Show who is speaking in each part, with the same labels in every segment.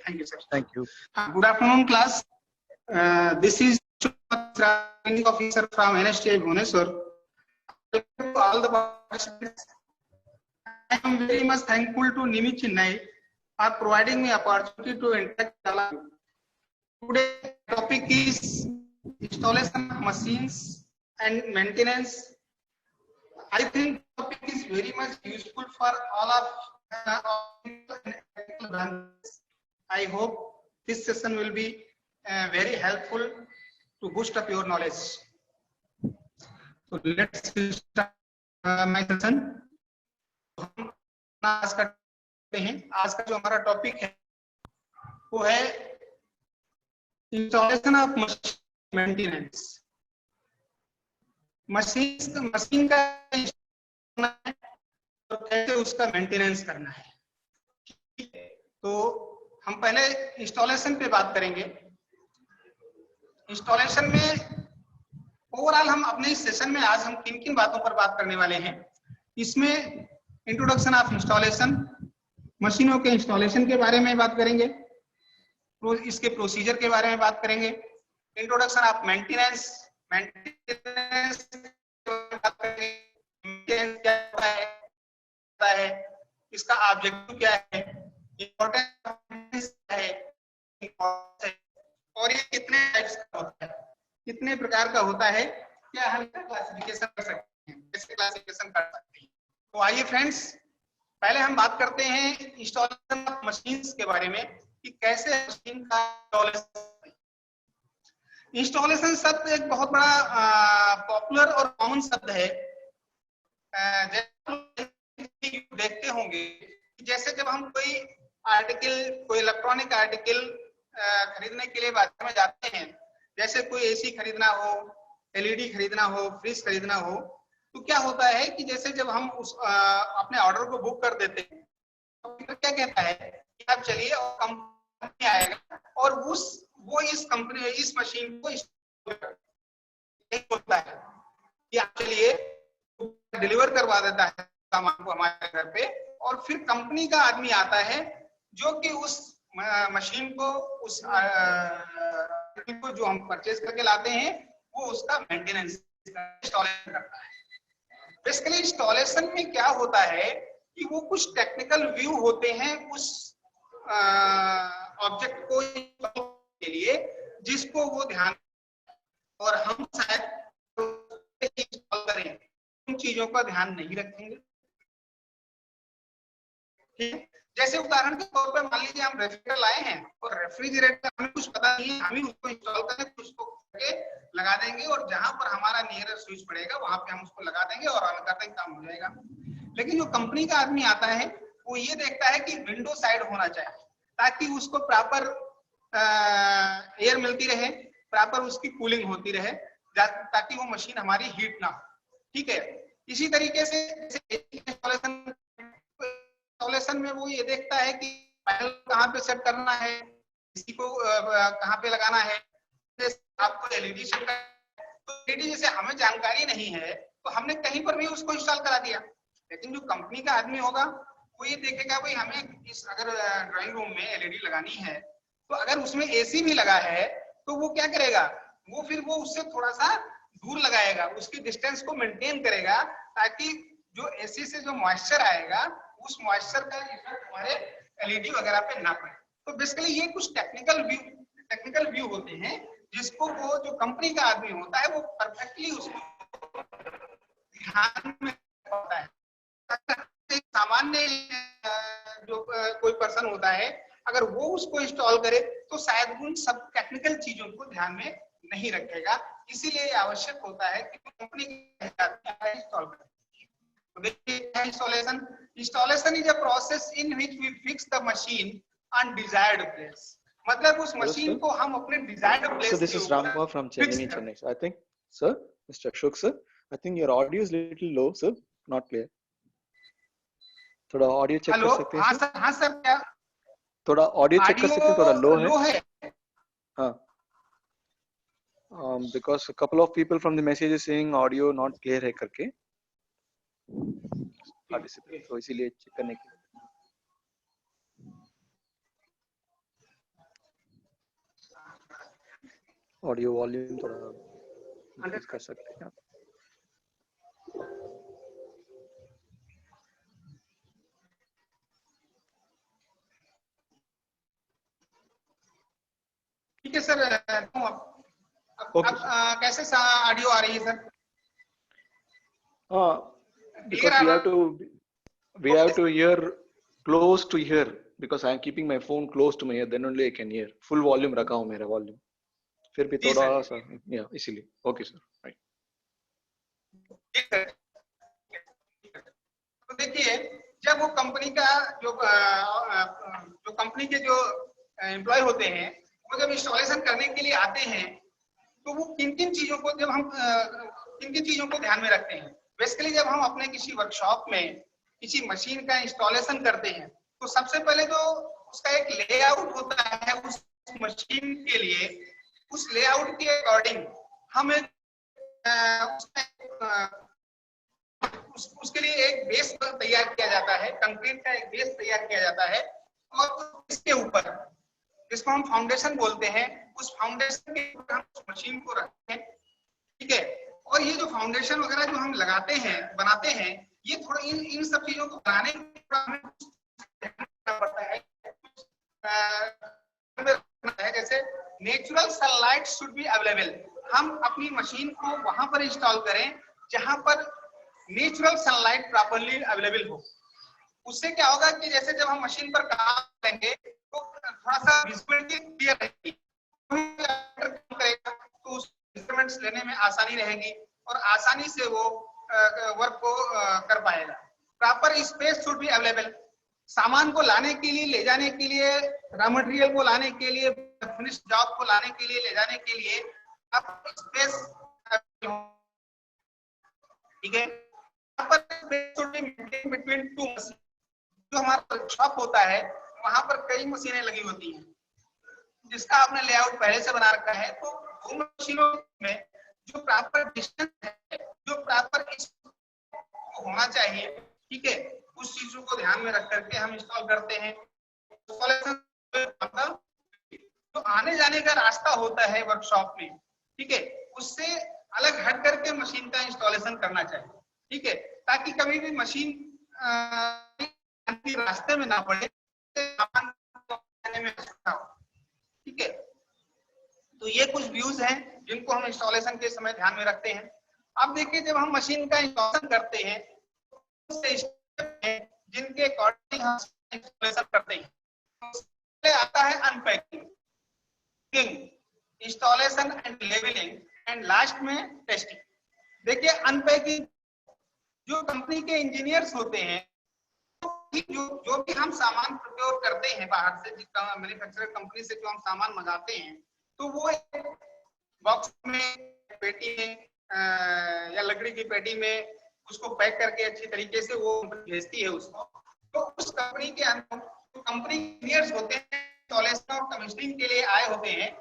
Speaker 1: Thank you, sir.
Speaker 2: Thank you.
Speaker 1: Good afternoon, class. This is training officer from NSTI Bhubaneswar. All the participants. I am very much thankful to Nimi Chennai for providing me opportunity to interact with all of you. Today's topic is installation of machines and maintenance. I think the topic is very much useful for all of I hope this session will be very helpful to boost up your knowledge. So let's start my session. आज का जो हमारा topic है वो है installation of maintenance. Machine का तो कैसे उसका मेंटेनेंस करना है। तो हम पहले इंस्टॉलेशन पे बात करेंगे। इंस्टॉलेशन में ओवरऑल हम अपने इस सेशन में आज हम किन किन बातों पर बात करने वाले हैं। इसमें इंट्रोडक्शन ऑफ इंस्टॉलेशन, मशीनों के इंस्टॉलेशन के बारे में बात करेंगे, इसके प्रोसीजर के बारे में बात करेंगे, इंट्रोडक्शन ऑफ मेंटेनेंस क्या है, इसका ऑब्जेक्टिव क्या है, इम्पोर्टेंस है और ये कितने टाइप्स का होता है, कितने प्रकार का होता है, क्या हम क्लासिफिकेशन कर सकते हैं, कैसे क्लासिफिकेशन कर सकते हैं। तो आइए फ्रेंड्स, पहले हम बात करते हैं इंस्टॉलेशन ऑफ मशीन्स के बारे में कि कैसे मशीन का इंस्टॉलेशन शब्द एक बहुत बड़ा पॉपुलर और कॉमन शब्द है। देखते होंगे जैसे जब हम कोई आर्टिकल, कोई इलेक्ट्रॉनिक आर्टिकल खरीदने के लिए बाजार में जाते हैं, जैसे कोई एसी खरीदना हो, एलईडी खरीदना हो, फ्रिज खरीदना हो, तो क्या होता है कि जैसे जब हम उस अपने ऑर्डर को बुक कर देते हैं तो क्या कहता है कि आप चलिए और कंपनी आएगा और वो इस कंपनी इस मशीन को होता है कि आप चलिए डिलीवर करवा देता है सामान को हमारे घर पे, और फिर कंपनी का आदमी आता है जो कि उस मशीन को उस को जो हम परचेज करके लाते हैं वो उसका मेंटेनेंस इंस्टॉलेशन करता है। बेसिकली इंस्टॉलेशन में क्या होता है कि वो कुछ टेक्निकल व्यू होते हैं उस ऑब्जेक्ट को के लिए जिसको वो ध्यान, और हम शायद इंस्टॉल करें उन चीजों का ध्यान नहीं रखेंगे। ठीक, जैसे उदाहरण के तौर पर मान लीजिए हम रेफ्रिजरेटर लाए हैं और रेफ्रिजरेटर हमें कुछ पता नहीं है, हम ही उसको इंस्टॉल करें, उसको करके लगा देंगे और जहां पर हमारा नियरेस्ट स्विच पड़ेगा वहां पे हम उसको लगा देंगे और ऑन कर देंगे, काम हो जाएगा। लेकिन जो कंपनी का आदमी आता है वो ये देखता है कि विंडो साइड होना चाहिए ताकि उसको प्रॉपर एयर मिलती रहे, प्रॉपर उसकी कूलिंग होती रहे, ताकि वो मशीन हमारी हीट ना हो। ठीक है, इसी तरीके से इंस्टॉलेशन में वो ये देखता है कि पैनल कहाँ पे सेट करना है, इसी को कहाँ पे लगाना है, आपको एलईडी सेट करना है। तो एलईडी जैसे हमें जानकारी नहीं है तो हमने कहीं पर भी उसको इंस्टॉल करा दिया, लेकिन जो कंपनी का आदमी होगा वो ये देखेगा भाई हमें इस अगर ड्राइंग रूम में एलईडी लगानी है तो अगर उसमें एसी भी लगा है तो वो क्या करेगा, वो फिर वो उससे थोड़ा सा दूर लगाएगा, उसकी डिस्टेंस को मेंटेन करेगा ताकि जो एसी से जो मॉइस्चर आएगा उस मॉइस्चर का इफेक्ट हमारे एलईडी वगैरह पे ना पड़े। तो बेसिकली ये कुछ टेक्निकल व्यू होते हैं जिसको वो जो कंपनी का आदमी होता है वो परफेक्टली उसको ध्यान में रखता है। सामान्य जो कोई पर्सन होता है अगर वो उसको इंस्टॉल करे तो शायद उन सब टेक्निकल चीजों को ध्यान में नहीं रखेगा, इसीलिए आवश्यक होता है कि कंपनी इंस्टॉल करें। Installation is a process in which we fix the machine on desired place, मतलब उस मशीन को हम अपने desired place.
Speaker 2: So this is Ramkumar from Chennai. I think, sir, Mr. Ashok sir, I think your audio is little low, sir, not clear. थोड़ा audio check कर सकते हैं?
Speaker 1: हाँ सर, हाँ सर, क्या
Speaker 2: थोड़ा ऑडियो चेक कर सकते हैं? थोड़ा लो है। हाँ, because a couple of people from the message is saying audio not clear है करके participate, तो इसीलिए चेक करने के लिए। ऑडियो वॉल्यूम थोड़ा इंक्रीज कर सकते हैं आप?
Speaker 1: ठीक है सर,
Speaker 2: Okay,
Speaker 1: अब कैसे ऑडियो आ रही है सर?
Speaker 2: because
Speaker 1: क्लियर आ
Speaker 2: we
Speaker 1: रहा
Speaker 2: have to hear close to here, because I am keeping my phone close to my ear, then only I can hear. Full volume रखा हूँ मेरा volume, फिर भी
Speaker 1: जी
Speaker 2: थोड़ा
Speaker 1: सर,
Speaker 2: सा इसीलिए. Okay sir, right.
Speaker 1: ठीक है। तो देखिए, जब वो कंपनी का जो कंपनी के जो एम्प्लॉय होते हैं, वो जब इंस्टॉलेशन करने के लिए आते हैं, तो वो किन किन चीजों को ध्यान में रखते हैं? बेसिकली जब हम अपने किसी वर्कशॉप में किसी मशीन का इंस्टॉलेशन करते हैं, तो सबसे पहले तो उसका एक लेआउट होता है उस मशीन के लिए। उस लेआउट के अकॉर्डिंग हम उसके लिए एक बेस तैयार किया जाता है, कंक्रीट का एक बेस तैयार किया जाता है, और इसके ऊपर, जिसको हम फाउंडेशन बोलते हैं, उस फाउंडेशन के ऊपर हम उस मशीन को रखते हैं। ठीक है, और ये जो फाउंडेशन वगैरह जो हम लगाते हैं, बनाते हैं, ये थोड़ा इन सब चीजों को बनाने में थोड़ा हमें पड़ता है। जैसे natural sunlight should be available, हम अपनी मशीन को वहां पर इंस्टॉल करें जहां पर नेचुरल सनलाइट प्रॉपर्ली अवेलेबल हो। उससे क्या होगा कि जैसे जब हम मशीन पर काम करेंगे तो थोड़ा सा विजिबिलिटी क्लियर रहेगी, तो उस इंस्ट्रूमेंट्स लेने में आसानी रहेगी और आसानी से वो वर्क को कर पाएगा। Proper space should be available, सामान को लाने के लिए, ले जाने के लिए, रॉ मटेरियल को लाने के लिए, फिनिश जॉब को लाने के लिए, ले जाने के लिए आप स्पेस, ठीक है। बिटवीन टू मशीन, जो हमारा वर्कशॉप होता है वहां पर कई मशीनें लगी होती हैं, जिसका आपने लेआउट पहले से बना रखा है। तो दो मशीनों में जो प्रॉपर डिस्टेंस है, जो प्रॉपर होना चाहिए, ठीक है, उस चीजों को ध्यान में रख करके हम इंस्टॉल करते हैं। तो आने जाने का रास्ता होता है वर्कशॉप में, ठीक है, उससे अलग हट करके मशीन का इंस्टॉलेशन करना चाहिए, ठीक है, ताकि कभी भी मशीन रास्ते में ना पड़े, ठीक है। तो ये कुछ व्यूज हैं जिनको हम इंस्टॉलेशन के समय ध्यान में रखते हैं। अब देखिए, जब हम मशीन का इंस्टॉलेशन करते हैं, जिनके अकॉर्डिंग हम इंस्टॉलेशन करते हैं, तो आता है unpacking, installation and levelling, and last में टेस्टिंग। देखिए, अनपैकिंग जो कंपनी के इंजीनियर्स होते हैं, जो भी हम सामान प्रोक्योर करते हैं बाहर से, मैन्युफैक्चरर कंपनी से जो हम सामान मंगाते हैं, तो वो बॉक्स में, पेटी में या लकड़ी की पेटी में उसको पैक करके अच्छी तरीके से वो भेजती है उसको। तो उस कंपनी के अंदर जो कंपनी इंजीनियर्स होते हैं, इंस्टॉलेशन और कमीशनिंग के लिए आए होते हैं,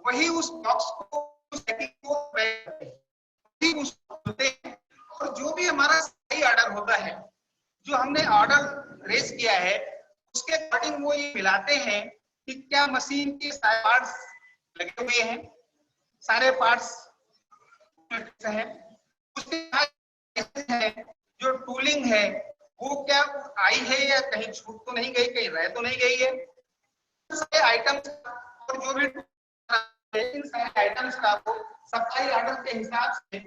Speaker 1: वही उस बॉक्स को, उस पैकिंग को पैक करते हैं, वही उसको खोलते हैं, और जो भी हमारा सही ऑर्डर होता है, जो हमने ऑर्डर रेज किया है, उसके अकॉर्डिंग वो ये मिलाते हैं कि क्या मशीन के सारे पार्ट्स लगे हुए हैं, सारे पार्ट्स हैं, उसके है, जो टूलिंग है वो क्या आई है या कहीं छूट तो नहीं गई, कहीं रह तो नहीं गई है। सारे आइटम्स और जो भी इन सारे आइटम्स का वो सप्लाई ऑर्डर के हिसाब से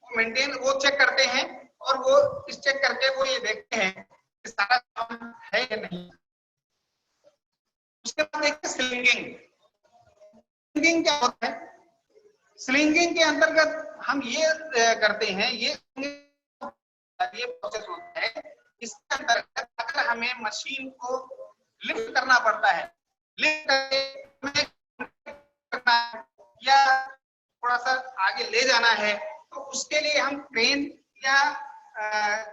Speaker 1: मेंटेन वो चेक करते हैं, और वो इस चेक करके वो ये देखते हैं कि सारा काम है या नहीं। उसके बाद देखते हैं स्लिंगिंग। स्लिंगिंग क्या होता है? स्लिंगिंग के अंतर्गत हम ये करते हैं, ये प्रोसेस होता है, इसके अंतर्गत अगर हमें मशीन को लिफ्ट करना पड़ता है, लिफ्ट करना या थोड़ा सा आगे ले जाना है, तो उसके लिए हम क्रेन या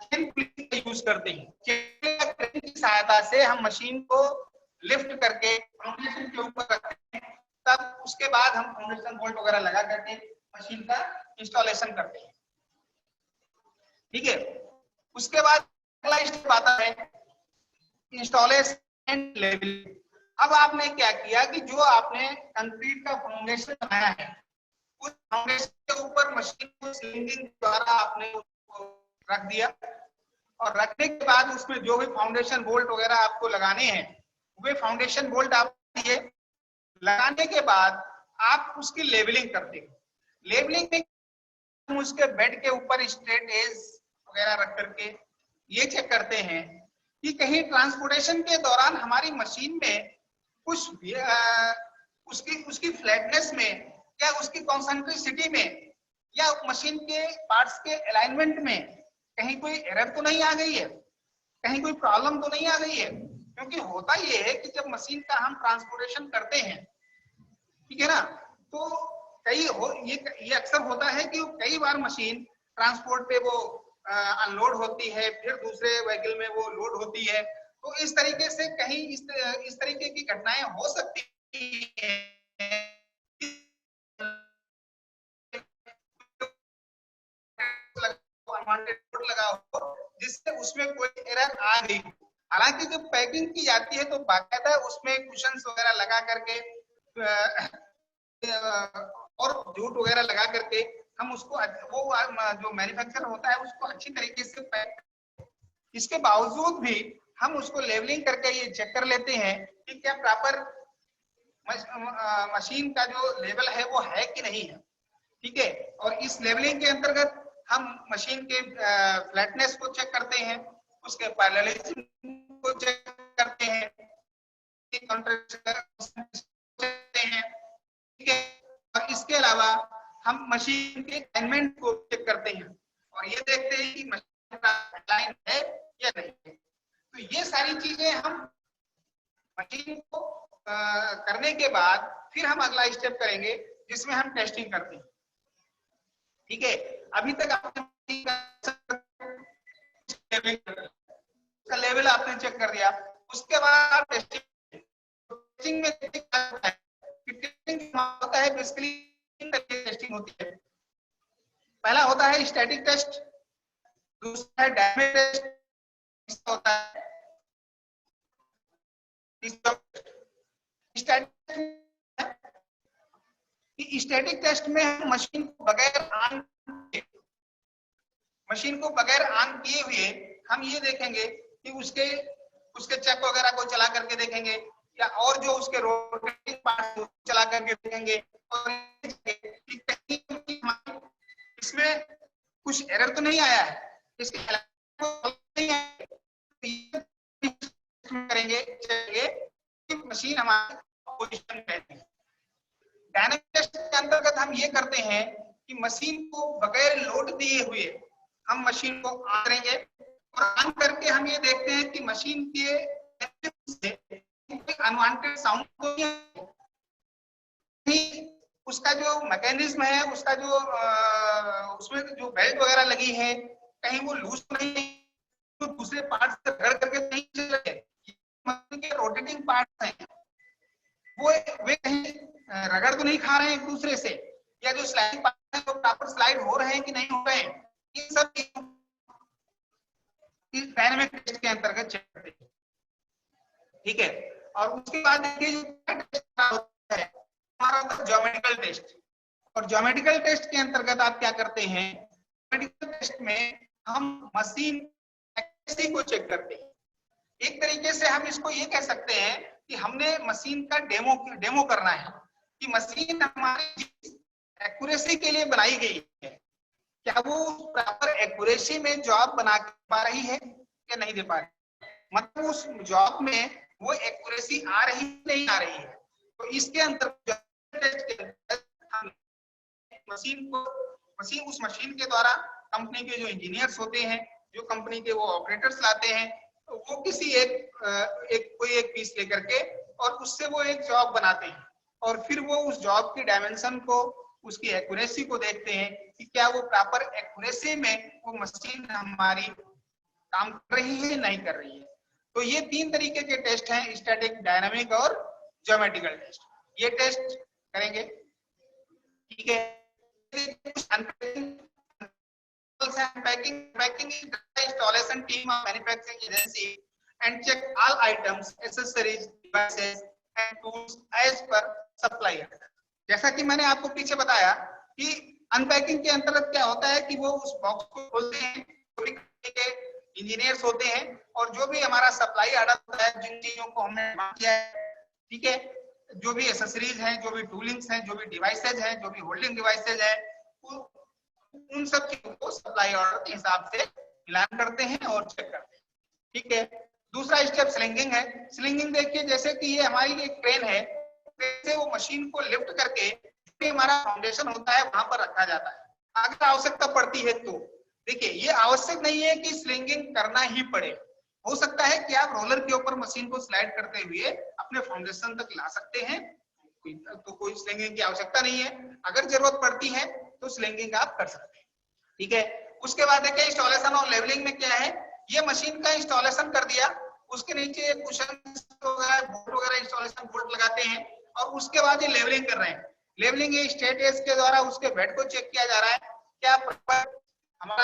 Speaker 1: चेन पुलिंग का यूज करते हैं। क्रेन की सहायता से हम मशीन को लिफ्ट करके फाउंडेशन के ऊपर रखते हैं, तब उसके बाद हम फाउंडेशन बोल्ट वगैरह लगा करके मशीन का इंस्टॉलेशन करते हैं, ठीक है। उसके बाद अगला स्टेप आता है इंस्टॉलेशन एंड लेवलिंग। अब आपने क्या किया कि जो आपने कंक्रीट का फाउंडेशन बनाया है, उस फाउंडेशन के ऊपर मशीन को स्लिंगिंग द्वारा आपने उसको रख दिया, और रखने के बाद उसमें जो भी फाउंडेशन बोल्ट वगैरह आपको लगाने हैं, वे फाउंडेशन बोल्ट आप दिए। लगाने के बाद आप उसकी लेवलिंग करते हो। लेवलिंग में हम उसके बेड के ऊपर स्ट्रेट एज वगैरह रख करके ये चेक करते हैं कि कहीं ट्रांसपोर्टेशन के दौरान हमारी मशीन में कुछ उसकी फ्लैटनेस में या उसकी कॉन्सेंट्रिसिटी में या मशीन के पार्ट्स के अलाइनमेंट में कहीं कोई एरर तो नहीं आ गई है, कहीं कोई प्रॉब्लम तो नहीं आ गई है। क्योंकि होता ये है कि जब मशीन का हम ट्रांसपोर्टेशन करते हैं, ठीक है ना, तो ये अक्सर होता है कि कई बार मशीन ट्रांसपोर्ट पे वो अनलोड होती है, फिर दूसरे व्हीकल में वो लोड होती है। तो इस तरीके से कहीं इस तरीके की घटनाएं हो सकती है, लगा हो जिससे उसमें कोई एरर आ गई। हालांकि जब पैकिंग की जाती है तो बाकायदा उसमें कुशन्स वगैरह लगा करके और जूट वगैरह लगा करके हम उसको वो जो मैन्युफैक्चर होता है उसको अच्छी तरीके से पैक। इसके बावजूद भी हम उसको लेवलिंग करके ये चेक कर लेते हैं कि क्या प्रॉपर मशीन का जो लेवल है वो है कि नहीं है, ठीक है। और इस लेवलिंग के अंतर्गत हम मशीन के फ्लैटनेस को चेक करते हैं, उसके पैरेललिज्म को चेक करते हैं, ठीक है। और इसके अलावा हम मशीन के अलाइनमेंट को चेक करते हैं और ये देखते हैं कि मशीन का अलाइन है या नहीं है। तो ये सारी चीजें हम मशीन को करने के बाद फिर हम अगला स्टेप करेंगे जिसमें हम टेस्टिंग करते हैं, ठीक है। अभी तक आपने का लेवल आपने चेक कर दिया, उसके बाद टेस्टिंग में क्या होता है कि टेस्टिंग होता है, बेसिकली टेस्टिंग होती है। पहला होता है स्टैटिक टेस्ट, दूसरा है डायनामिक टेस्ट होता है। स्टैटिक टेस्ट में हम मशीन को बगैर ऑन किए हुए हम ये देखेंगे कि उसके चक वगैरह को चला करके देखेंगे या और जो उसके रोटेटिंग पार्ट चला करके देखेंगे और इसमें कुछ एरर तो नहीं आया है, इसके नहीं आया, करेंगे कि मशीन हमारी पोजीशन पे है। डायनामिक टेस्ट के अंतर्गत हम ये करते हैं कि मशीन को बगैर लोड दिए हुए हम मशीन को ऑन करेंगे और ऑन करके हम ये देखते हैं कि मशीन के अनवांटेड साउंड को उसका जो मैकेनिज्म है, उसका जो उसमें जो बेल्ट वगैरह लगी है कहीं वो लूज नहीं, तो दूसरे पार्ट से रगड़ करके नहीं चल रहे, मशीन के रोटेटिंग पार्ट्स हैं वे कहीं रगड़ तो नहीं खा रहे हैं एक दूसरे से, या जो स्लाइडिंग पार्ट है वो प्रॉपर स्लाइड हो रहे हैं कि नहीं हो रहे हैं, ये सब इस डायनामिक टेस्ट के अंतर्गत चेक करते हैं, ठीक है। और उसके बाद देखिए जो टेस्ट होता है हमारा ज्योमेट्रिकल टेस्ट, और ज्योमेट्रिकल टेस्ट के अंतर्गत आप क्या करते हैं, ज्योमेट्रिकल टेस्ट में हम मशीन एक्यूरेसी को चेक करते हैं। एक तरीके से हम इसको ये कह सकते हैं कि हमने मशीन का डेमो करना है कि मशीन हमारी एक्यूरेसी के लिए बनाई गई है, क्या वो प्रॉपर एक्यूरेसी में जॉब बना पा रही है या नहीं दे पा रही, मतलब उस जॉब में वो एक्यूरेसी आ रही नहीं आ रही है। तो इसके अंतर्गत उस मशीन के द्वारा कंपनी के जो इंजीनियर्स होते हैं, जो कंपनी के वो ऑपरेटर्स लाते हैं, तो वो किसी कोई एक पीस लेकर के और उससे वो एक जॉब बनाते हैं और फिर वो उस जॉब की डायमेंशन को, उसकी एक्यूरेसी को देखते हैं कि क्या वो प्रॉपर एक्यूरेसी में वो मशीन हमारी काम कर रही है नहीं कर रही है। तो ये तीन तरीके के टेस्ट हैं, स्टैटिक, डायनामिक और ज्योमेट्रिकल टेस्ट। ये टेस्ट करेंगे, ठीक है। Packing is the installation team of manufacturing agency and check all items, accessories, devices and tools as per supply order। जैसा कि मैंने आपको पीछे बताया कि अनपैकिंग के अंतर्गत क्या होता है कि वो उस बॉक्स को खोलते हैं, इंजीनियर्स होते हैं, और जो भी हमारा सप्लाई ऑर्डर होता है, जिन चीजों को हमने डिमांड किया है, ठीक है, जो भी एसेसरीज हैं, जो भी टूलिंग्स हैं, जो भी डिवाइसेज हैं, जो भी होल्डिंग डिवाइसेज है, उन सब चीजों को सप्लाई ऑर्डर के हिसाब से मिलान करते हैं और चेक करते हैं, ठीक है। दूसरा स्टेप स्लिंगिंग है। स्लिंगिंग देखिए, जैसे कि ये हमारी एक क्रेन है, क्रेन से वो मशीन को लिफ्ट करके जो हमारा फाउंडेशन होता है वहां पर रखा जाता है। अगर आवश्यकता पड़ती है तो देखिए, ये आवश्यक नहीं है कि स्लिंगिंग करना ही पड़े, हो सकता है कि आप रोलर के ऊपर मशीन को स्लाइड करते हुए अपने फाउंडेशन तक ला सकते हैं, तो कोई स्लिंगिंग की आवश्यकता नहीं है। अगर जरूरत पड़ती है तो स्लिंगिंग आप कर सकते हैं, ठीक है। उसके बाद देखिए इंस्टॉलेशन और लेवलिंग में क्या है, ये मशीन का इंस्टॉलेशन कर दिया, उसके नीचे कुशन वगैरह बोल्ट वगैरह इंस्टॉलेशन बोल्ट लगाते हैं, और उसके बाद ये लेवलिंग कर रहे हैं। लेवलिंग ये स्ट्रेट एज के द्वारा उसके बेड को चेक किया जा रहा है, क्या प्रॉपर हमारा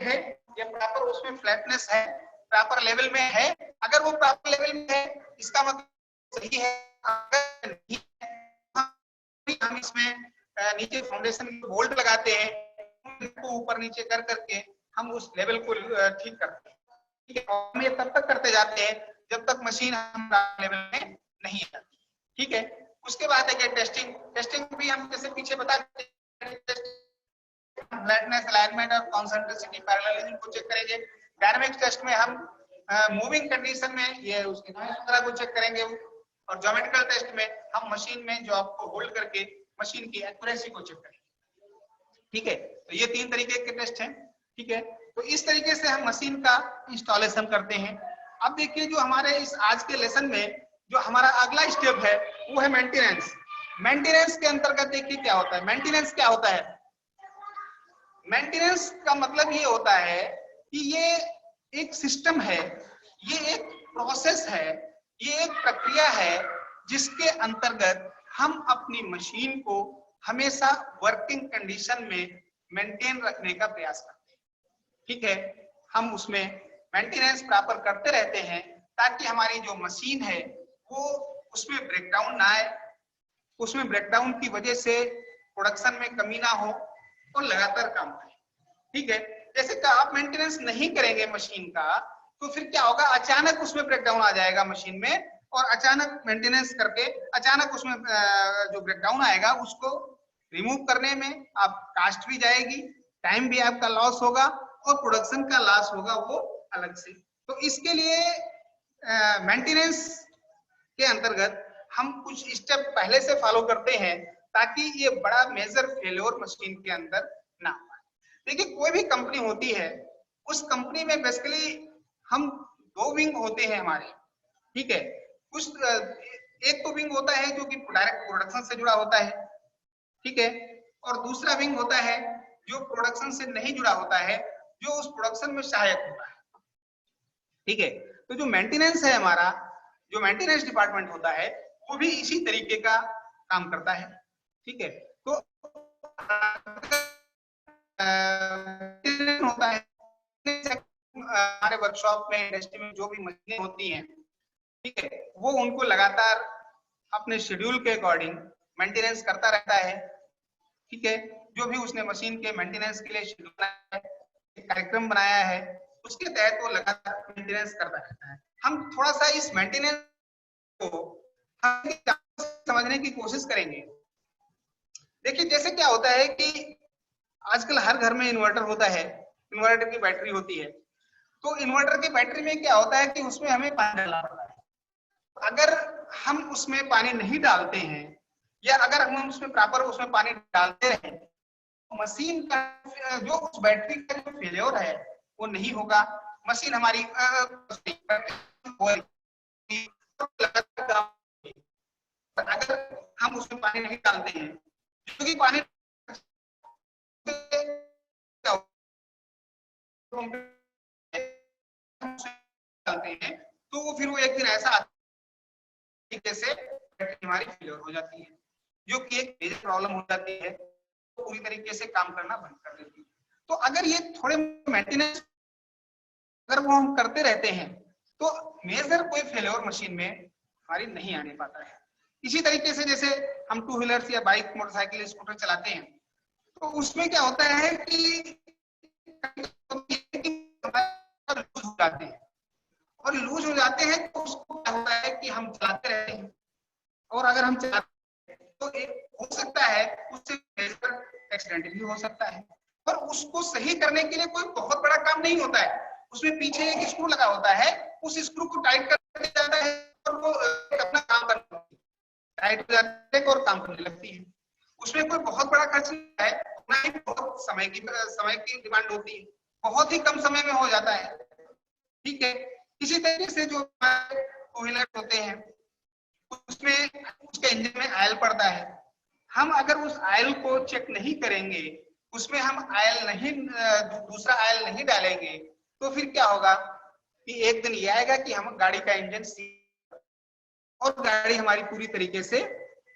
Speaker 1: है या प्रॉपर उसमें फ्लैटनेस है, प्रॉपर लेवल में है। अगर वो प्रॉपर लेवल में है इसका मतलब सही है, अगर नहीं है हम इसमें नीचे फाउंडेशन बोल्ट लगाते हैं, उनको ऊपर नीचे कर करके हम उस लेवल को ठीक करते हैं, ठीक है। हम ये तब तक करते जाते हैं जब तक मशीन हम लेवल में नहीं आती, ठीक है। उसके बाद है टेस्टिंग। टेस्टिंग भी हम जैसे पीछे बता फ्लैटनेस, अलाइनमेंट और कॉन्सेंट्रिसिटी, पैरेललिज्म को चेक करेंगे। डायनामिक्स टेस्ट में हम मूविंग कंडीशन में ये उसकी नॉइज को चेक करेंगे, और ज्योमेट्रिकल टेस्ट में हम मशीन में जॉब को होल्ड करके मशीन की एक्यूरेसी को चेक करेंगे, ठीक है। तो ये 3 तरीके के टेस्ट हैं, ठीक है। तो इस तरीके से हम मशीन का इंस्टॉलेशन करते हैं। अब देखिए जो हमारे इस आज के लेसन में जो हमारा अगला स्टेप है वो है मेंटेनेंस। मेंटेनेंस के अंतर्गत देखिए क्या होता है। मेंटेनेंस क्या होता है? मेंटेनेंस का मतलब ये होता है कि ये एक सिस्टम है, ये एक प्रोसेस है, ये एक प्रक्रिया है जिसके अंतर्गत हम अपनी मशीन को हमेशा वर्किंग कंडीशन में मेंटेन रखने का प्रयास करते हैं, ठीक है। हम उसमें मेंटेनेंस प्रॉपर करते रहते हैं ताकि हमारी जो मशीन है वो उसमें ब्रेकडाउन ना आए, उसमें ब्रेकडाउन की वजह से प्रोडक्शन में कमी ना हो और लगातार काम करें, ठीक है। जैसे कि आप मेंटेनेंस नहीं करेंगे मशीन का तो फिर क्या होगा, अचानक उसमें ब्रेकडाउन आ जाएगा मशीन में, और अचानक मेंटेनेंस करके अचानक उसमें जो ब्रेकडाउन आएगा उसको रिमूव करने में आप कास्ट भी जाएगी, टाइम भी आपका लॉस होगा, और प्रोडक्शन का लॉस होगा वो अलग से। तो इसके लिए मेंटेनेंस के अंतर्गत हम कुछ स्टेप पहले से फॉलो करते हैं ताकि ये बड़ा मेजर फेलियर मशीन के अंदर ना हो। देखिए कोई भी कंपनी होती है, उस कंपनी में बेसिकली हम 2 विंग होते हैं हमारे, ठीक है। कुछ एक तो विंग होता है जो कि डायरेक्ट प्रोडक्शन से जुड़ा होता है, ठीक है, और दूसरा विंग होता है जो प्रोडक्शन से नहीं जुड़ा होता है, जो उस प्रोडक्शन में सहायक होता है, ठीक है। तो जो मेंटेनेंस है हमारा, जो मेंटेनेंस डिपार्टमेंट होता है वो भी इसी तरीके का काम करता है, ठीक है। तो होता है हमारे वर्कशॉप में, इंडस्ट्री में जो भी मशीनें होती हैं, ठीक है, वो उनको लगातार अपने शेड्यूल के अकॉर्डिंग मेंटेनेंस करता रहता है, ठीक है। जो भी उसने मशीन के मेंटेनेंस के लिए शेड्यूल बनाया है, कार्यक्रम बनाया है, उसके तहत वो लगातार मेंटेनेंस करता रहता है। हम थोड़ा सा इस मेंटेनेंस को समझने की कोशिश करेंगे। देखिए जैसे क्या होता है कि आजकल हर घर में इन्वर्टर होता है, इन्वर्टर की बैटरी होती है। तो इन्वर्टर की बैटरी में क्या होता है कि उसमें हमें पानी डालना पड़ता है। अगर हम उसमें पानी नहीं डालते हैं या अगर हम उसमें प्रॉपर उसमें पानी डालते हैं, मशीन का जो उस बैटरी का जो फेलियर है वो नहीं होगा, मशीन हमारी अगर हम उसमें पानी नहीं डालते हैं, क्योंकि पानी डालते हैं तो वो फिर वो एक दिन ऐसा तरीके से बैटरी हमारी फेलियर हो जाती है, जो कि एक मेजर प्रॉब्लम हो जाती है, तो पूरी तरीके से काम करना बंद कर देती है। तो अगर ये थोड़े मेंटेनेंस अगर वो हम करते रहते हैं तो मेजर कोई फेलियर मशीन में हमारी नहीं आने पाता है। इसी तरीके से जैसे हम टू व्हीलर्स या बाइक, मोटरसाइकिल, स्कूटर चलाते हैं, तो उसमें क्या होता है कि लूज हो जाते हैं, और लूज हो जाते हैं तो उसको क्या होता है कि हम चलाते रहते हैं, और अगर हम चलाते हैं तो एक हो सकता है उससे एक्सीडेंट भी हो सकता है। और उसको सही करने के लिए कोई बहुत बड़ा काम नहीं होता है, उसमें पीछे एक स्क्रू लगा होता है, उस स्क्रू को टाइट कर दिया जाता है और वो अपना काम करने लगती है, टाइट हो जाती है और काम करने लगती है। उसमें कोई बहुत बड़ा खर्च नहीं है, ना ही बहुत समय की डिमांड होती है, बहुत ही कम समय में हो जाता है। ठीक है, इसी तरीके से जो टू व्हीलर होते हैं उसमें उसके इंजन में ऑयल पड़ता है, हम अगर उस ऑयल को चेक नहीं करेंगे, उसमें हम ऑयल नहीं दूसरा ऑयल नहीं डालेंगे, तो फिर क्या होगा कि एक दिन ये आएगा कि हम गाड़ी का इंजन और गाड़ी हमारी पूरी तरीके से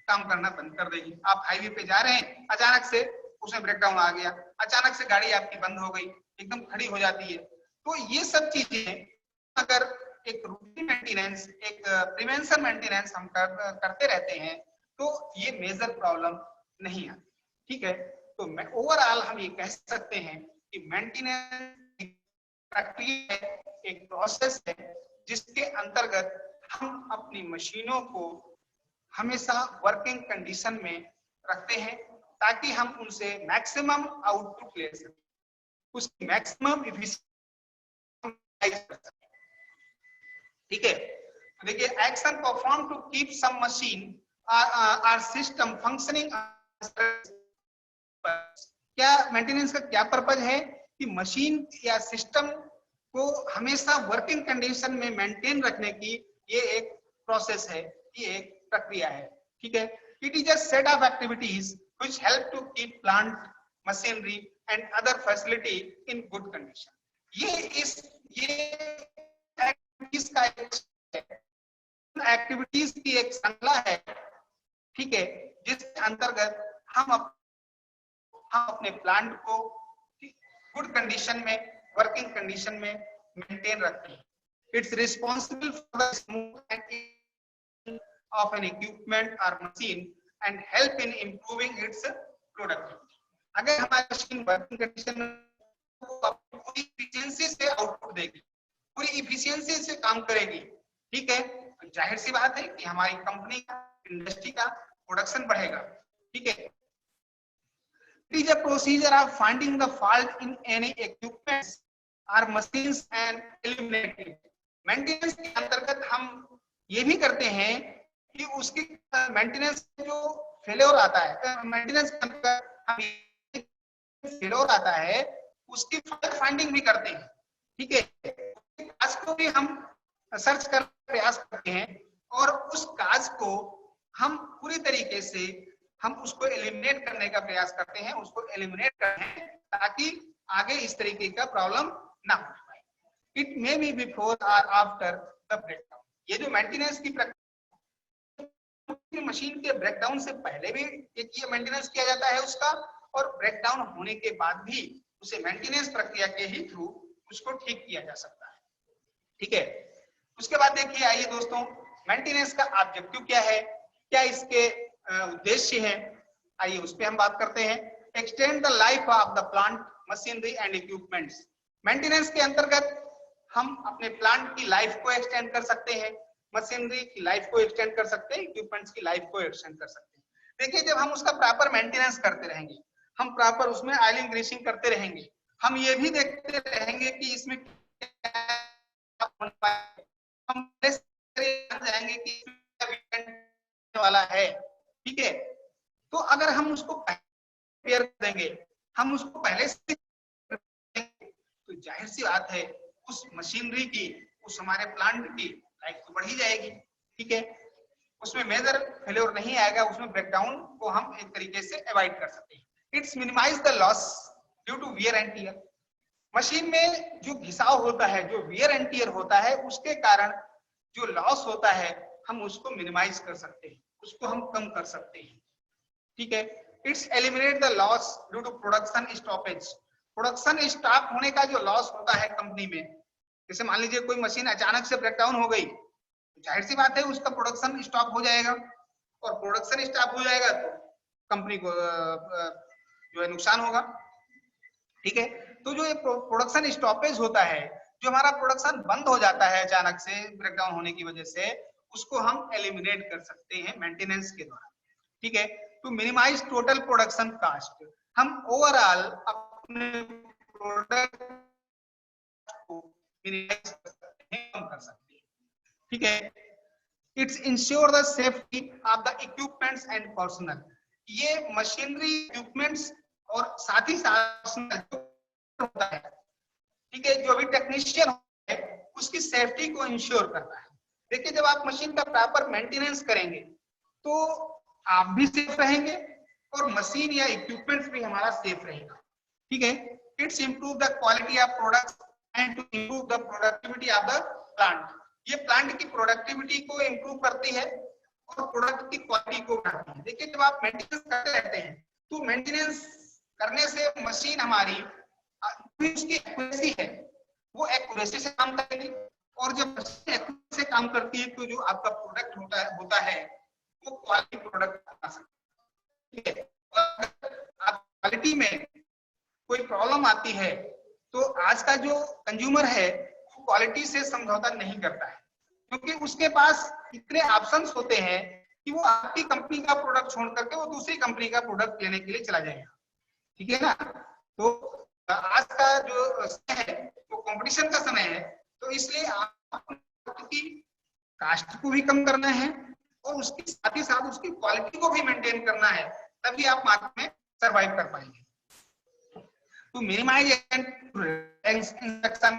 Speaker 1: काम करना बंद कर देगी। आप हाईवे पे जा रहे हैं, अचानक से उसमें ब्रेकडाउन आ गया, अचानक से गाड़ी आपकी बंद हो गई, एकदम खड़ी हो जाती है। तो ये सब चीजें अगर एक रूटीन मेंटेनेंस, एक प्रिवेंशन मेंटेनेंस हम करते रहते हैं तो ये मेजर प्रॉब्लम नहीं आती। ठीक है, तो ओवरऑल हम ये कह सकते हैं कि मेंटेनेंस प्रक्रिया है, एक प्रोसेस है जिसके अंतर्गत हम अपनी मशीनों को हमेशा वर्किंग कंडीशन में रखते हैं ताकि हम उनसे मैक्सिमम आउटपुट ले सकें, उसकी मैक्सिमम एफिशिएंसी। ठीक है, देखिए action perform to keep some machine or system functioning. क्या मेंटेनेंस का क्या पर्पज है कि मशीन या सिस्टम को हमेशा वर्किंग कंडीशन में मेंटेन रखने की ये एक प्रोसेस है, ये एक प्रक्रिया है। ठीक है, it is a set of activities which help to keep plant, machinery and other facility in good condition. ये इसका एक्टिविटीज की एक श्रृंखला है, ठीक है, जिसके अंतर्गत हम अपने प्लांट को गुड कंडीशन में, वर्किंग कंडीशन में मेंटेन रखते हैं। It's responsible for the smooth acting of an equipment और machine and help in improving its productivity. अगर हमारी मशीन वर्किंग कंडीशन में पूरी इफिशिएंसी से आउटपुट देगी, पूरी इफिशिएंसी से काम करेगी, ठीक है, तो जाहिर सी बात है कि हमारी कंपनी का, इंडस्ट्री का प्रोडक्शन बढ़ेगा। ठीक है, it is a procedure of finding the fault in any equipment or machines and eliminating it. Maintenance के अंतर्गत हम ये भी करते हैं कि उसकी मेंटेनेंस जो फेलियर आता है, मेंटेनेंस के अंतर्गत हम फेलियर आता है उसकी फॉल्ट फाइंडिंग भी करते हैं। ठीक है, काज को भी हम सर्च करने का प्रयास करते हैं और उस काज को हम पूरी तरीके से हम उसको एलिमिनेट करने का प्रयास करते हैं, उसको एलिमिनेट करते हैं ताकि आगे इस तरीके का प्रॉब्लम ना हो पाए। इट मे बी बिफोर और आफ्टर द ब्रेकडाउन। ये जो मेंटेनेंस की प्रक्रिया, मशीन के ब्रेकडाउन से पहले भी ये मेंटेनेंस किया जाता है उसका, और ब्रेकडाउन होने के बाद भी उसे मेंटेनेंस प्रक्रिया के ही थ्रू उसको ठीक किया जा सकता है। ठीक है, उसके बाद देखिए, आइए दोस्तों, मेंटेनेंस का ऑब्जेक्टिव क्या है, क्या इसके उद्देश्य है, आइए उस पर हम बात करते हैं। Extend the life of the plant, machinery and equipments. Maintenance के अंतर्गत हम अपने प्लांट की लाइफ को एक्सटेंड कर सकते हैं, मशीनरी की लाइफ को एक्सटेंड कर सकते हैं, इक्विपमेंट्स की लाइफ को एक्सटेंड कर सकते हैं। देखिए, जब हम उसका प्रॉपर मेंटेनेंस करते रहेंगे, हम प्रॉपर उसमें ऑयलिंग ग्रीसिंग करते रहेंगे, हम ये भी देखते रहेंगे कि इसमें हम जाएंगे कि वाला है। ठीक है, तो अगर हम उसको पेयर देंगे, हम उसको पहले से, तो जाहिर सी बात है उस मशीनरी की, उस हमारे प्लांट की लाइफ तो बढ़ ही जाएगी। ठीक है, उसमें मेजर फेलियर नहीं आएगा, उसमें ब्रेकडाउन को हम एक तरीके से अवॉइड कर सकते हैं। It's minimize the loss due to wear and tear. Machine में जो घिसाव होता है, जो वियर एंड टियर होता है, उसके कारण जो लॉस होता है हम उसको मिनिमाइज कर सकते हैं, उसको हम कम कर सकते हैं। ठीक है, it's eliminate the loss due to production stoppage. Production stop होने का जो लॉस होता है कंपनी में, जैसे मान लीजिए कोई मशीन अचानक से ब्रेकडाउन हो गई, जाहिर सी बात है उसका प्रोडक्शन स्टॉप हो जाएगा, और प्रोडक्शन स्टॉप हो जाएगा तो कंपनी को जो है नुकसान होगा। ठीक है, तो जो ये प्रोडक्शन स्टॉपेज होता है, जो हमारा प्रोडक्शन बंद हो जाता है अचानक से ब्रेकडाउन होने की वजह से, उसको हम एलिमिनेट कर सकते हैं मेंटेनेंस के द्वारा। ठीक है, to minimize total production cost, हम ओवरऑल अपने प्रोडक्ट को मिनिमाइज कर सकते हैं, कम कर सकते हैं। ठीक है, it's ensure the safety of the equipments and personal, ये मशीनरी, इक्विपमेंट्स और साथ ही साथ होता है, ठीक है, जो भी टेक्नीशियन है उसकी सेफ्टी को इंश्योर करना है। देखिए, जब आप मशीन का प्रॉपर मेंटेनेंस करेंगे तो आप भी सेफ रहेंगे और मशीन या इक्विपमेंट्स भी हमारा सेफ रहेगा। ठीक है, it's improve the quality of products and to improve the productivity of the plant, ये प्लांट की प्रोडक्टिविटी को इंप्रूव करती है और प्रोडक्ट की क्वालिटी को बढ़ाती है। देखिए, जब आप मेंटेनेंस करते रहते हैं तो मेंटेनेंस करने से मशीन हमारी उसकी एक्यूरेसी है वो एक्यूरेसी से काम करेगी, और जब मशीन एक्यूरेसी से काम करती है तो जो आपका प्रोडक्ट होता है वो क्वालिटी प्रोडक्ट बना सकते हैं। आप क्वालिटी में कोई प्रॉब्लम आती है तो आज का जो कंज्यूमर है वो क्वालिटी से समझौता नहीं करता है, क्योंकि उसके पास इतने ऑप्शंस होते हैं कि वो आपकी कंपनी का प्रोडक्ट छोड़ करके वो दूसरी कंपनी का प्रोडक्ट लेने के लिए चला जाएगा। ठीक है ना, तो आज का जो समय है वो कंपटीशन का समय है, तो इसलिए आपकी कास्ट को भी कम करना है और उसके साथ ही साथ उसकी क्वालिटी को भी मेंटेन करना है, तभी आप मार्केट में सरवाइव कर पाएंगे। To minimize inspection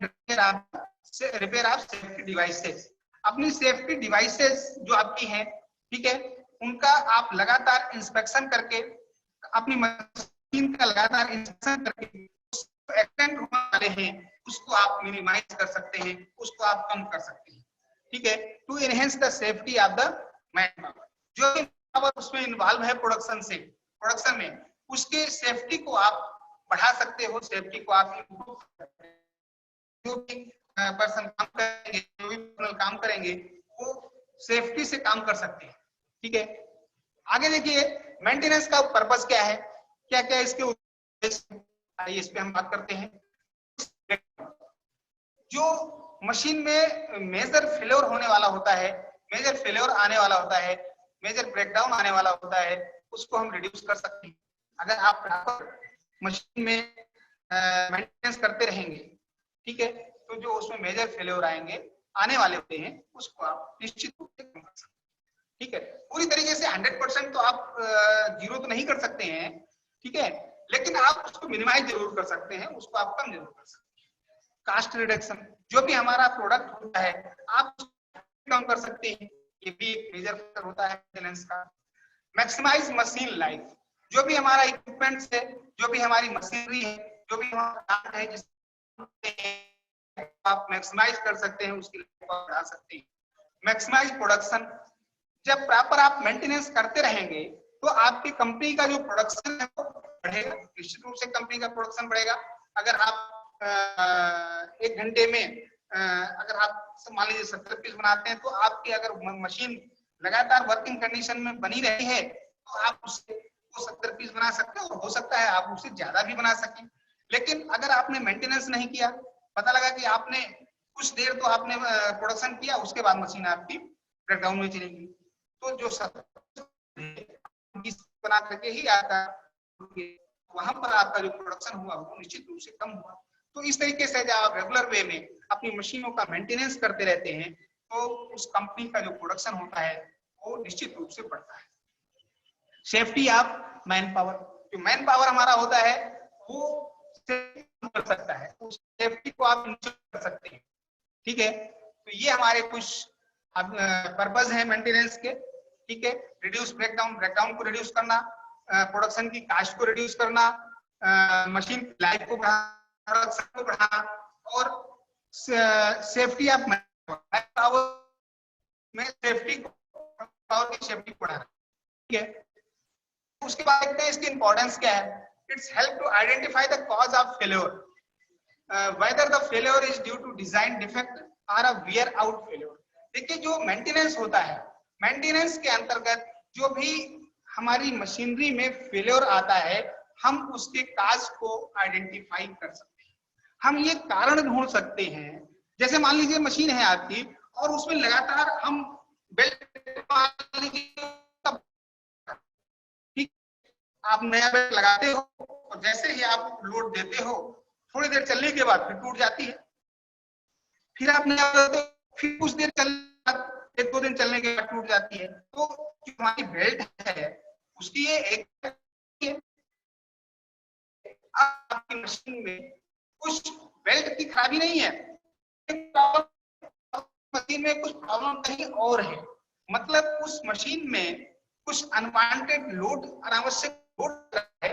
Speaker 1: repair of safety devices, अपनी सेफ्टी डिवाइसेस जो आपकी हैं, ठीक है, उनका आप लगातार इंस्पेक्शन करके, अपनी मशीन का लगातार इंस्पेक्शन करके एक्सीडेंट होने वाले हैं उसको आप मिनिमाइज कर सकते हैं, उसको आप कम कर सकते हैं। ठीक है, to enhance the safety of the man power, जो भी पावर उसमें इन्वॉल्व है प्रोडक्शन में उसके सेफ्टी को आप बढ़ा सकते हो, सेफ्टी को आप इम्प्रूव कर सकते हैं। जो भी पर्सन काम करेंगे, जो भी काम करेंगे वो सेफ्टी से काम कर सकते हैं। ठीक है, आगे देखिए मेंटेनेंस का पर्पस क्या है, क्या क्या इसके उद्देश्य, आइए इस पे हम बात करते हैं। जो मशीन में मेजर फेलियर होने वाला होता है, मेजर फेलियर आने वाला होता है, मेजर ब्रेकडाउन आने वाला होता है, उसको हम रिड्यूस कर सकते हैं। अगर आप प्रॉपर मशीन में मेंटेनेंस करते रहेंगे, ठीक है, तो जो उसमें मेजर फेलियर आने वाले होते हैं उसको आप निश्चित रूप से कम कर सकते हैं। ठीक है, पूरी तरीके से 100% तो आप जीरो तो नहीं कर सकते हैं, ठीक है, लेकिन आप उसको मिनिमाइज जरूर कर सकते हैं, उसको आप कम जरूर कर सकते हैं। कास्ट रिडक्शन, जो भी हमारा प्रोडक्ट होता है आप कम कर सकते हैं, ये भी एक मेजर फैक्टर होता है मेंटेनेंस का। मैक्सिमाइज मशीन लाइफ, जो भी हमारा इक्विपमेंट्स है, जो भी हमारी मशीनरी है, जो भी हमारा प्लांट है, जिससे आप मैक्सिमाइज कर सकते हैं, उसकी लाइफ को बढ़ा सकते हैं। मैक्सिमाइज प्रोडक्शन, जब प्रॉपर आप मेंटेनेंस करते रहेंगे तो आपकी कंपनी का जो प्रोडक्शन है वो बढ़ेगा, निश्चित रूप से कंपनी का प्रोडक्शन बढ़ेगा। अगर आप 1 घंटे में अगर आप मान लीजिए 70 पीस बनाते हैं, तो आपकी अगर मशीन लगातार वर्किंग कंडीशन में बनी रही है तो आप उससे 70 पीस बना सकते हैं, और हो सकता है आप उससे ज्यादा भी बना सकें। लेकिन अगर आपने मेंटेनेंस नहीं किया, पता लगा कि आपने कुछ देर तो आपने प्रोडक्शन किया, उसके बाद मशीन आपकी ब्रेकडाउन में चली गई, तो जो 70 बना करके ही आता वहां पर आपका जो प्रोडक्शन हुआ वो निश्चित रूप से कम हुआ। तो इस तरीके से जब आप रेगुलर वे में अपनी मशीनों का मेंटेनेंस करते रहते हैं तो उस कंपनी का जो प्रोडक्शन होता है वो निश्चित रूप से बढ़ता है। सेफ्टी ऑफ मैन पावर, जो मैन पावर हमारा होता है वो कर सकता है, उस सेफ्टी को आप इंश्योर कर सकते हैं। ठीक है, तो ये हमारे कुछ पर्पस है मेंटेनेंस के। ठीक है, रिड्यूस ब्रेकडाउन को रिड्यूस करना, प्रोडक्शन की कास्ट को रिड्यूस करना, मशीन की लाइफ को बढ़ाना और सेफ्टी ऑफ मैन पावर में सेफ्टी पावर की सेफ्टी को बढ़ाना। ठीक है, उसके बाद देखते हैं इसकी इंपॉर्टेंस क्या है। It's help to identify the cause of failure, whether the failure is due to design defect or a wear out failure, देखिए जो मेंटेनेंस होता है, मेंटेनेंस के अंतर्गत जो भी हमारी मशीनरी में फेलियर आता है, हम उसके काज को आइडेंटिफाई कर सकते हैं, हम ये कारण ढूंढ सकते हैं। जैसे मान लीजिए मशीन है आपकी और उसमें लगातार हम बेल्ट, ठीक, आप नया बेल्ट लगाते हो और जैसे ही आप लोड देते हो, थोड़ी देर चलने के बाद फिर टूट जाती है, फिर आप नया लगाते हो, फिर कुछ देर चलने के बाद, 1-2 दिन चलने के बाद टूट जाती है। तो जो हमारी बेल्ट है उसकी ये एक आपकी मशीन में कुछ बेल्ट की खराबी नहीं है, मशीन में कुछ प्रॉब्लम कहीं और है, मतलब उस मशीन में कुछ अनवांटेड लोड, अनावश्यक लोड है,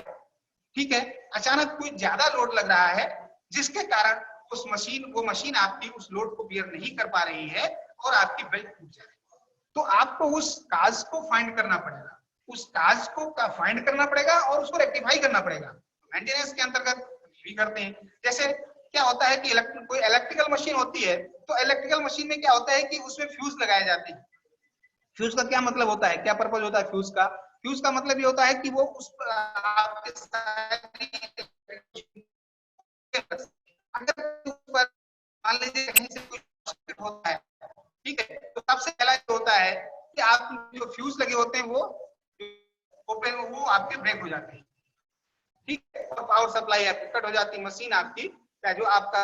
Speaker 1: ठीक है, अचानक कोई ज्यादा लोड लग रहा है जिसके कारण उस मशीन, वो मशीन आपकी उस लोड को बियर नहीं कर पा रही है और आपकी बेल्ट टूट जा रही है। तो आपको उस काज को फाइंड करना पड़ेगा, उस काज को फाइंड करना पड़ेगा और उसको रेक्टिफाई करना पड़ेगा। मेंटेनेंस के अंतर्गत भी करते हैं। जैसे क्या होता है कि कोई इलेक्ट्रिकल मशीन होती है, तो इलेक्ट्रिकल मशीन में क्या होता है कि उसमें फ्यूज लगाए जाते हैं। फ्यूज का क्या मतलब होता है, क्या पर्पज होता है फ्यूज का? फ्यूज का मतलब ये होता है कि वो उस आपके अगर मान लीजिए कहीं से कोई होता है, ठीक है, तो सबसे पहला होता है कि आप जो फ्यूज लगे होते हैं वो ओपन, वो आपके ब्रेक हो जाते हैं, ठीक है, और पावर सप्लाई आपकी कट हो जाती है, मशीन आपकी जो आपका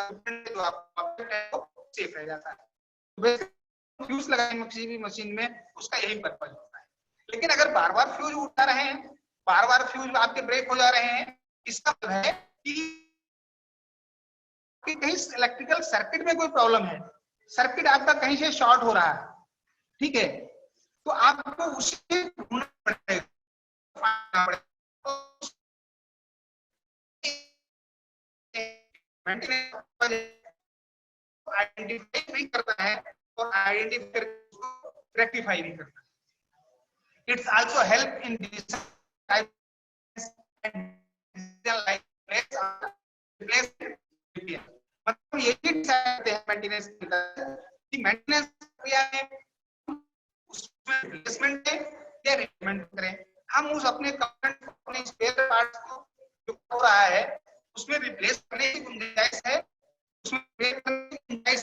Speaker 1: जो आपका सेफ रह जाता है। फ्यूज लगाए किसी भी मशीन में उसका यही पर्पज होता है। लेकिन अगर बार बार फ्यूज उठा रहे हैं, बार बार फ्यूज आपके ब्रेक हो जा रहे हैं, इसका मतलब है कि कहीं इलेक्ट्रिकल सर्किट में कोई प्रॉब्लम है, सर्किट आपका कहीं से शॉर्ट हो रहा है, ठीक है, तो आपको उसे ढूंढना पड़ेगा, आइडेंटिफाई नहीं करता है और आइडेंटिफाई रेक्टिफाई नहीं करता। It's also help in this type like मतलब ये चाहते हैं मेंटेनेंस की मेंटेनेंस प्रक्रिया में उसमें रिप्लेसमेंट है या रिप्लेसमेंट करें, हम उस अपने कंपोनेंट, अपने स्पेयर पार्ट्स को जो हो रहा है उसमें रिप्लेस करने की गुंजाइश है, उसमें गुंजाइश,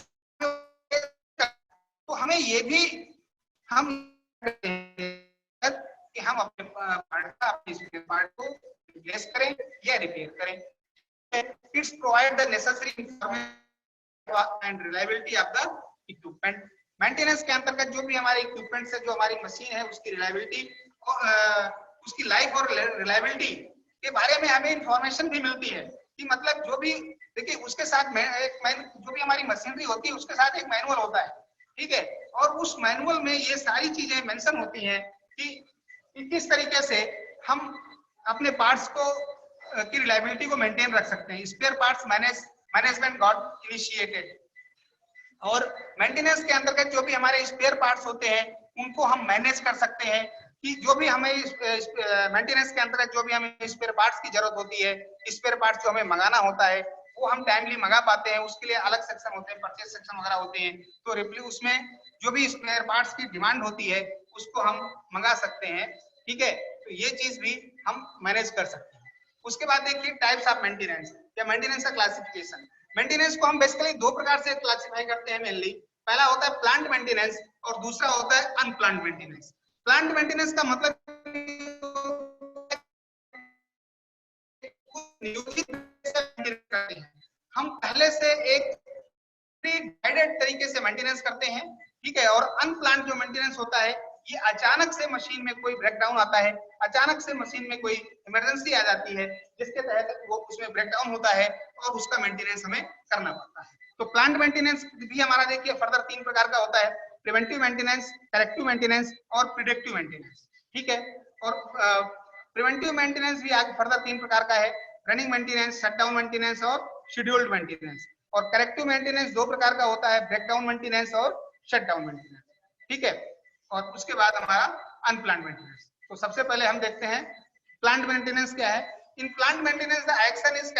Speaker 1: तो हमें ये भी हम कि हम अपने पार्ट का, अपने स्पेयर पार्ट को रिप्लेस करें या रिपेयर करें। It's provide the necessary information and reliability of the equipment. Maintenance के अंतर्गत जो भी हमारे इक्विपमेंट्स है, जो हमारी मशीन है, उसकी रिलायबिलिटी, उसकी लाइफ और रिलायबिलिटी के बारे में हमें इंफॉर्मेशन भी मिलती है कि मतलब जो भी, देखिए उसके साथ जो भी हमारी मशीनरी होती है उसके साथ एक मैनुअल होता है, ठीक है, और उस मैनुअल में ये सारी चीजें मेंशन होती हैं कि किस तरीके से हम अपने पार्ट्स को की रिलायबिलिटी को मेंटेन रख सकते हैं। Spare parts management got initiated, और मेंटेनेंस के अंतर्गत जो भी हमारे स्पेयर पार्ट्स होते हैं उनको हम मैनेज कर सकते हैं कि जो भी हमें मेंटेनेंस के अंतर्गत जो भी हमें स्पेयर पार्ट्स की जरूरत होती है, स्पेयर पार्ट्स जो हमें मंगाना होता है वो हम टाइमली मंगा पाते हैं, उसके लिए अलग सेक्शन होते हैं, परचेज सेक्शन वगैरह होते हैं, तो उसमें जो भी स्पेयर पार्ट्स की डिमांड होती है उसको हम मंगा सकते हैं, ठीक है, तो ये चीज भी हम मैनेज कर सकते हैं। उसके बाद देखिए टाइप्स ऑफ मेंटेनेंस या मेंटेनेंस का क्लासिफिकेशन। मेंटेनेंस को हम बेसिकली दो प्रकार से क्लासिफाई करते हैं मेनली। पहला होता है प्लांट मेंटेनेंस और दूसरा होता है अनप्लांट मेंटेनेंस। प्लांट मेंटेनेंस का मतलब हम पहले से एक गाइडेड तरीके से मेंटेनेंस करते हैं, ठीक है, और अनप्लांट जो मेंटेनेंस होता है ये अचानक से मशीन में कोई ब्रेकडाउन आता है, अचानक से मशीन में कोई इमरजेंसी आ जाती है जिसके तहत वो उसमें ब्रेकडाउन होता है और उसका मेंटेनेंस हमें करना पड़ता है। तो प्लांट मेंटेनेंस भी हमारा देखिए फर्दर 3 प्रकार का होता है, प्रिवेंटिव मेंटेनेंस, करेक्टिव मेंटेनेंस और प्रिडिक्टिव मेंटेनेंस, ठीक है, और प्रिवेंटिव मेंटेनेंस भी आगे फर्दर 3 प्रकार का है, रनिंग मेंटेनेंस, शटडाउन मेंटेनेंस और शेड्यूल्ड मेंटेनेंस। और करेक्टिव मेंटेनेंस 2 प्रकार का होता है, ब्रेकडाउन मेंटेनेंस और शटडाउन मेंटेनेंस, ठीक है, और उसके बाद हमारा अनप्लान्ड मेंटेनेंस। तो सबसे पहले हम देखते हैं प्लांट मेंटेनेंस क्या है। In plant maintenance the action is